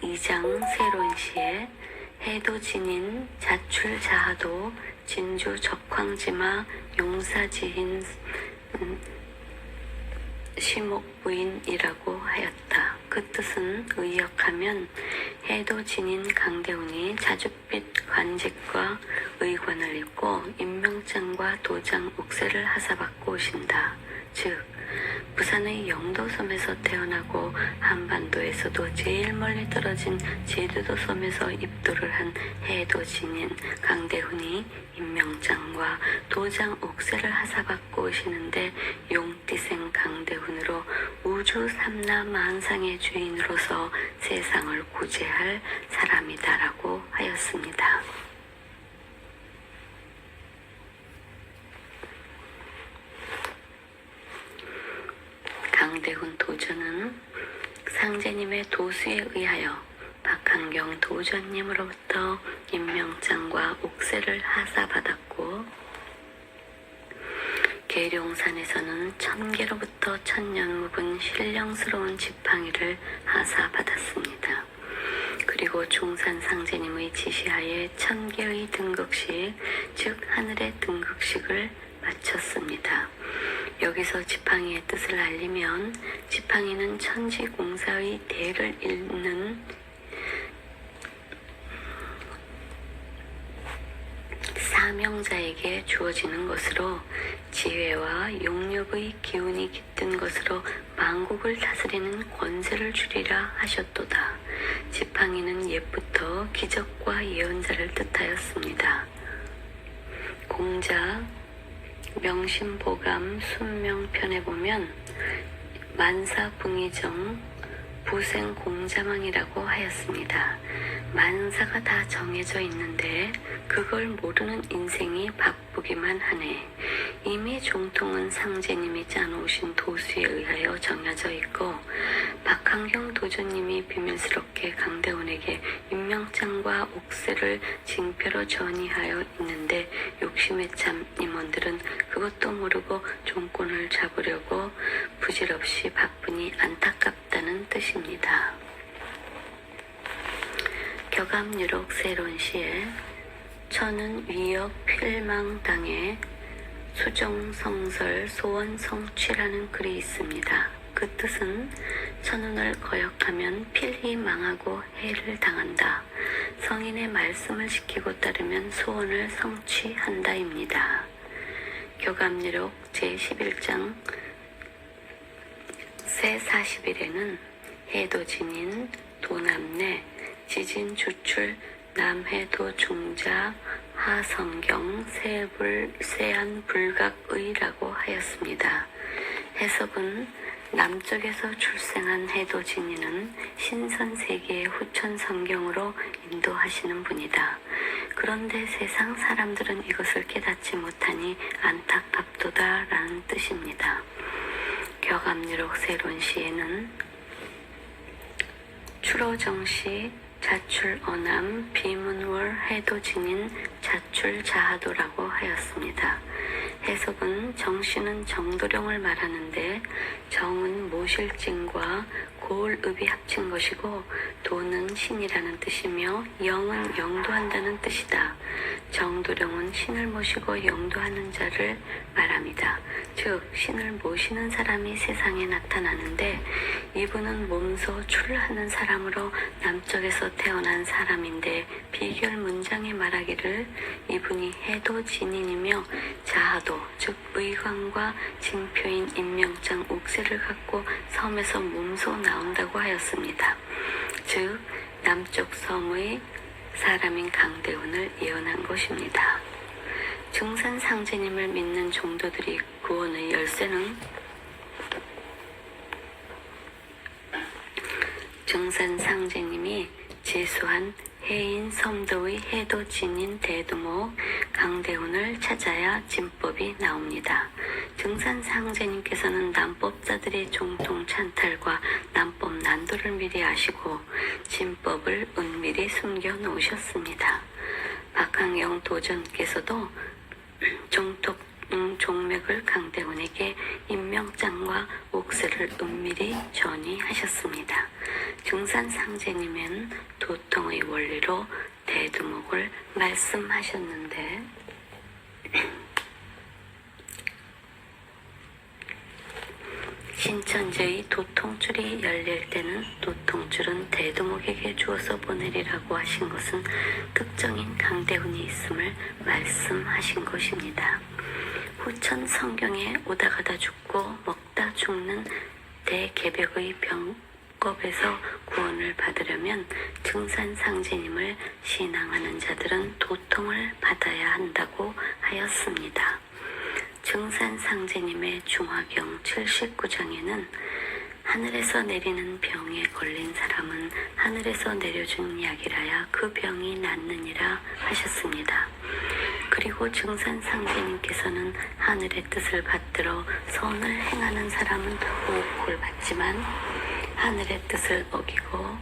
2장 세론시에 해도진인 자출자하도 진주 적황지마 용사지인 시목부인이라고 하였다. 그 뜻은 의역하면 해도진인 강대훈이 자줏빛 관직과 의관을 입고 임명장과 도장 옥새를 하사받고 오신다. 즉 부산의 영도섬에서 태어나고 한반도에서도 제일 멀리 떨어진 제주도 섬에서 입도를 한 해도진인 강대훈이 임명장과 도장 옥새를 하사받고 오시는데 용띠생 강대훈으로 우주 삼라 만상의 주인으로서 세상을 구제할 사람이다라고 하였습니다. 강대훈 도전은 상제님의 도수에 의하여 박한경 도전님으로부터 임명장과 옥새를 하사받았고 계룡산에서는 천계로부터 천년 묵은 신령스러운 지팡이를 하사받았습니다. 그리고 중산 상제님의 지시하에 천계의 등극식, 즉 하늘의 등극식을 마쳤습니다. 여기서 지팡이의 뜻을 알리면 지팡이는 천지공사의 대를 잇는 사명자에게 주어지는 것으로 지혜와 용력의 기운이 깃든 것으로 만국을 다스리는 권세를 주리라 하셨도다. 지팡이는 옛부터 기적과 예언자를 뜻하였습니다. 공자 명심보감 순명편에 보면 만사붕의정 부생공자망이라고 하였습니다. 만사가 다 정해져 있는데 그걸 모르는 인생이 바쁘기만 하네. 이미 종통은 상제님이 짜놓으신 도수에 의하여 정해져 있고 박한경 도전님이 비밀스럽게 강대훈에게 임명장과 옥새를 징표로 전이하여 있는데 욕심에 참 임원들은 그것도 모르고 종권을 잡으려고 부질없이 바쁘니 안타깝다는 뜻입니다. 격암유록 세론시에 천은 위역 필망당에 수정성설 소원성취라는 글이 있습니다. 그 뜻은 천운을 거역하면 필히 망하고 해를 당한다. 성인의 말씀을 지키고 따르면 소원을 성취한다입니다. 격암유록 제11장 새 40일에는 해도진인 도남내 지진 주출 남해도 중자 하성경 세불 세안 불각의라고 하였습니다. 해석은 남쪽에서 출생한 해도진이는 신선세계의 후천성경으로 인도하시는 분이다. 그런데 세상 사람들은 이것을 깨닫지 못하니 안타깝도다 라는 뜻입니다. 격암유록 세론시에는 추로정시 자출어남 비문월 해도진인 자출자하도라고 하였습니다. 해석은 정씨는 정도령을 말하는데 정은 모실증과 고을읍이 합친 것이고 도는 신이라는 뜻이며 영은 영도한다는 뜻이다. 정도령은 신을 모시고 영도하는 자를 말합니다. 즉 신을 모시는 사람이 세상에 나타나는데 이분은 몸소 출하는 사람으로 남쪽에서 태어난 사람인데 비결 문장에 말하기를 이분이 해도진인이며 자하도 즉 의관과 징표인 임명장 옥새를 갖고 섬에서 몸소 나온다고 하였습니다. 즉 남쪽 섬의 사람인 강대훈을 예언한 것입니다. 중산 상제님을 믿는 종도들이 구원의 열쇠는 중산 상제님이 제수한 해인 섬도의 해도진인 대두목 강대훈을 찾아야 진법이 나옵니다. 중산 상제님께서는 남법자들의 종통 찬탈과 남법 난도를 미리 아시고 진법을 은밀히 숨겨 놓으셨습니다. 박한경 도전께서도 종맥을 강대훈에게 임명장과 옥세를 은밀히 전이하셨습니다. 증산상제님은 도통의 원리로 대두목을 말씀하셨는데 신천지의 도통줄이 열릴 때는 도통줄은 대두목에게 주어서 보내리라고 하신 것은 특정인 강대훈이 있음을 말씀하신 것입니다. 후천 성경에 오다 가다 죽고 먹다 죽는 대개벽의 병겁에서 구원을 받으려면 증산상제님을 신앙하는 자들은 도통을 받아야 한다고 하였습니다. 증산상제님의 중화경 79장에는 하늘에서 내리는 병에 걸린 사람은 하늘에서 내려준 약이라야 그 병이 낫느니라 하셨습니다. 그리고 증산상제님께서는 하늘의 뜻을 받들어 선을 행하는 사람은 호흡을 받지만 하늘의 뜻을 어기고